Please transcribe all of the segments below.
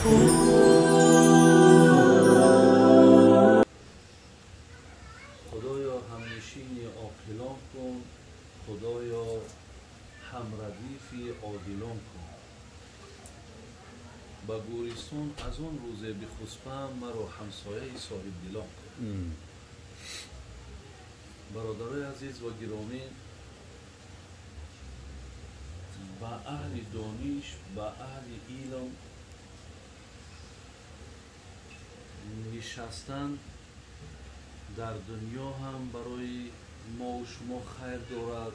خدایا همنشین عاقلان کن، خدایا همردیف عادلان کن. با گوریستان از آن روزه بخسپم مرا همسایه صاحب دلان کن. برادرای عزیز و گرامی، با اهل دانش، با اهل علم نشستن در دنیا هم برای ما و شما خیر دارد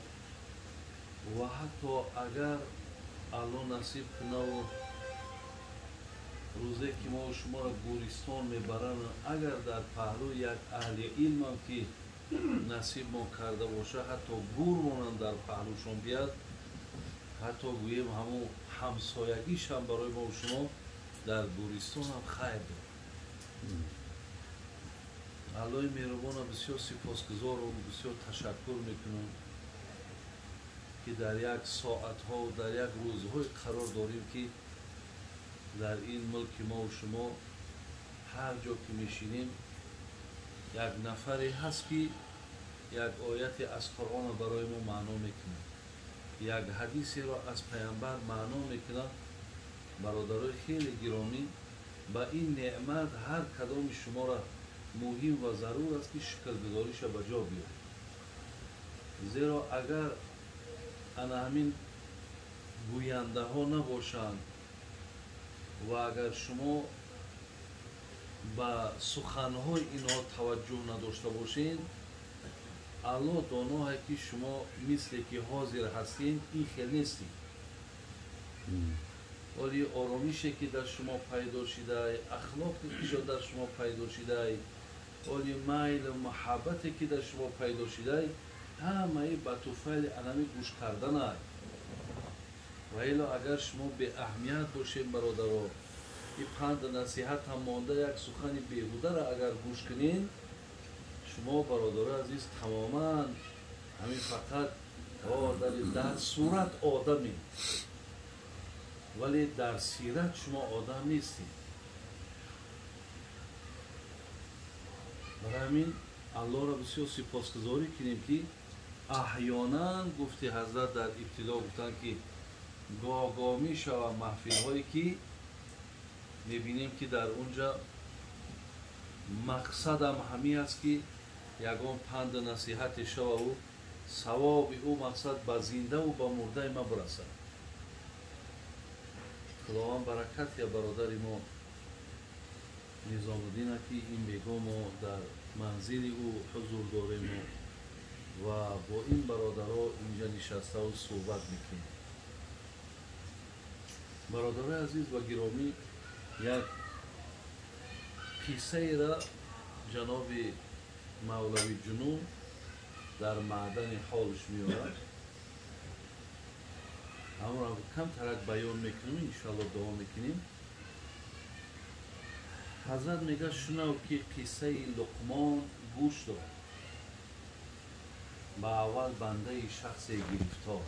و حتی اگر الله نصیب کنه و روزی که ما و شما را گوریستان میبرن، اگر در پهلو یک اهل علم هم که نصیب ما کرده باشه، حتی گور مانند در پهلوشان بیاد، حتی گوییم همون همسایگیش هم برای ما و شما در گوریستان هم خیر دارد. الله مهربان بسیار سپاسگزار و بسیار تشکر میکنم که در یک ساعت ها و در یک روزهای قرار داریم که در این ملک ما و شما هر جا که میشینیم یک نفری هست که یک آیت از قرآن برای ما معنا میکنه، یک حدیثی را از پیامبر معنا میکنه. برادرای خیلی گرامی، با این نعمت هر کدام شما را مهم و ضرور است که شکرگزاریش به جا بیارید. زیرا اگر همین گوینده ها نباشند و اگر شما به سخنهای اینها توجه نداشته باشین، الله داناه که شما مثل که حاضر هستین این خیلی نیستین، ولی آرامیشی که در شما پیدا شده، اخلاقی که در شما پیدا شده، ولی میل و محبتی که در شما پیدا شده، همه به توفیل انمی گوش کردن است. و الا اگر شما به اهمیت باشین برادرها، این پند نصیحت هم مانده، یک سخن بیهوده را اگر گوش کنین، شما برادرای عزیز تماما همین فقط در صورت آدمی، ولی در سیرت شما آدم نیستید. برای همین الله را بسیار سپاسگزاری کنیم که احیانا گفتی حضرت در ابتدا گفتن که گاه می شود محفل هایی که میبینیم که در اونجا مقصد هم همی است که یگان پند نصیحت شود و ثواب او مقصد به زنده و به مرده ما برسد. خداوند برکت یا برادر ما نظام الدین که این بیگاه ما در منزل او حضور داریم و با این برادرها اینجا نشسته و صحبت میکنیم. برادرای عزیز و گرامی، یک قصه را جناب مولوی جنون در معدن حالش میارد، همون را کم ترک بیان میکنیم، انشاءالله دوام میکنیم. حضرت میگه شنو که قصه لقمان گوش داد. با اول بنده شخص گرفتار،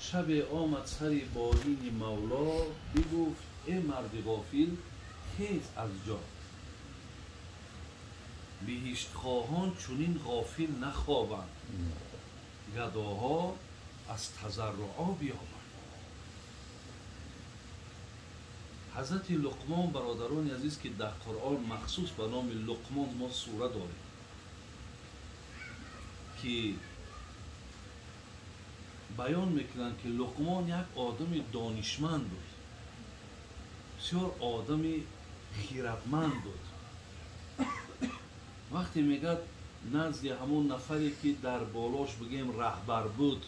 شب آمد سر بالین مولا، بگفت ای مرد غافل خیز از جا. بهشت خواهان چونین غافل نخوابند، گداها از تضرعا بیابند. حضرت لقمان برادران عزیز که در قرآن مخصوص به نام لقمان ما سوره داریم که بیان میکنن که لقمان یک آدم دانشمند بود، بسیار آدم خیرتمند بود. وقتی میگه نزد همون نفری که در بالاش بگیم رهبر بود،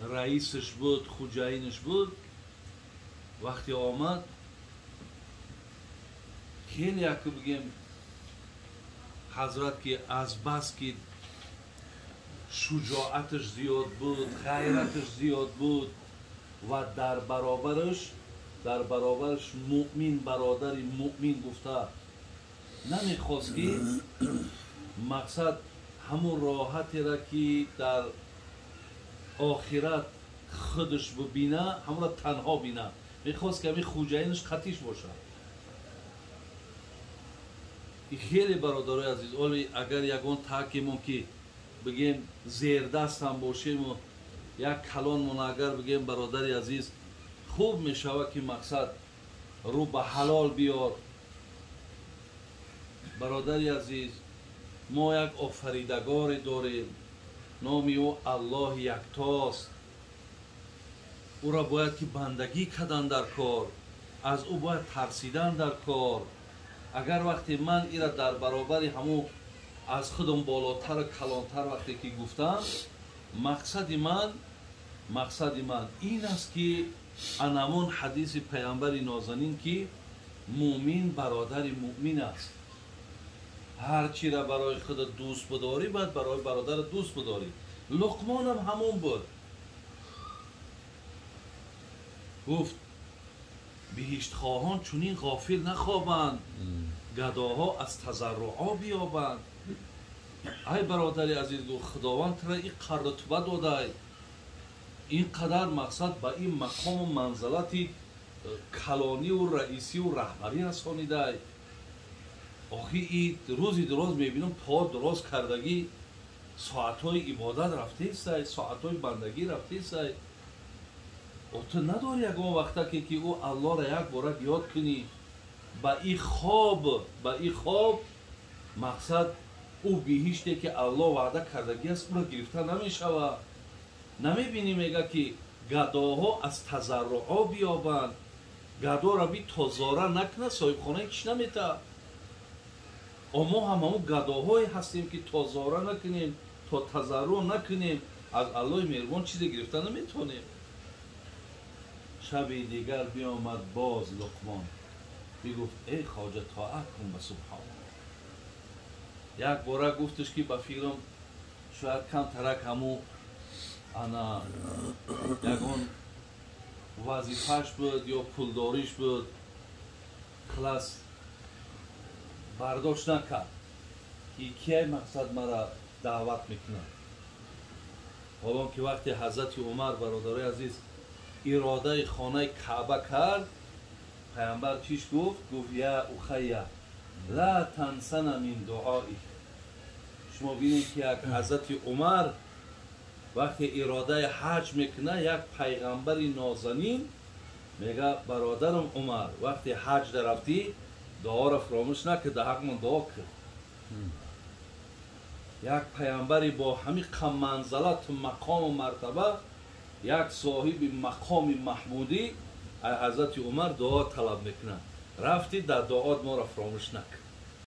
رئیسش بود، خوجاینش بود، وقتی آمد خیلی که بگیم حضرت که از بس که شجاعتش زیاد بود، غیرتش زیاد بود و در برابرش مؤمن برادر مؤمن گفته نمیخواست که مقصد همون راحتی را که در آخرت خودش ببینه همون تنها بینه، میخواست که همین خوجاینش خطیش باشه. این خیلی برادرای عزیز، ولی اگر یگان تاکیمون که بگیم زیر دست هم باشیم و یک کلانمون اگر بگیم برادری عزیز خوب میشود که مقصد رو به حلال بیار. برادری عزیز، ما یک آفریدگار داریم، نامی او الله یکتاست. او را باید که بندگی کردن در کار، از او باید ترسیدن در کار. اگر وقتی من ایرا در برابر همون از خودم بالاتر و کلانتر وقتی که گفتم، مقصد من این است که انمون حدیث پیامبر نازنین که مومن برادر مومن است. هر چی را برای خود دوست بداری باید برای برادر دوست بداری. لقمان هم همون بود، گفت بهشت خواهان چونین غافل نخوابند، گداها از تضرعا بیابند. ای برادر عزیز، خداوند را این رتبه داده، اینقدر مقصد با این مقام و منزلتی کلانی و رئیسی و رهبری رسانیده. آخی این روزی دراز میبینم پا دراز کردگی، ساعتهای عبادت رفته است، ساعتهای بندگی رفته است. تو نداری یکم وقتا که او الله را یک بار یاد کنی، با این خواب مقصد او بهشتی که الله وعده کردگی است او را گرفته نمیشود. نمیبینی میگه که گداها از تضرعا بیابند. گدا را بی تازاره نکنه صاحب خانه کش نمیته. اما همون گداهایی هستیم که تازاره نکنیم، تا تضرع نکنیم، از الله مهربان چیزی گرفته نمیتونیم. شب دیگر بیامد باز لقمان، میگفت ای خواجه طاعت کن به سبحان. یک باره گفتش که به فکرم شاید کم ترک همو انا یکان وظیفهش بود یا پولداریش بود، خلاص برداشت نکرد که کی مقصد مرا دعوت میکنه. حالا که وقتی حضرت عمر برادرای عزیز اراده خانه کعبه کرد، پیامبر چیش گفت؟ گفت یا اخیه لا تنسن من دعایی. شما بینید که یک حضرت عمر وقتی اراده حج میکنه، یک پیغمبر نازنین میگه برادرم عمر وقتی حج در رفتی دعا را فراموش نکرد، در حق من دعا کرد. یک پیامبری با همین کم منزلت مقام و مرتبه، یک صاحب مقام محمودی حضرت عمر دعا طلب میکنه، رفتی در دعات ما را فراموش نکرد.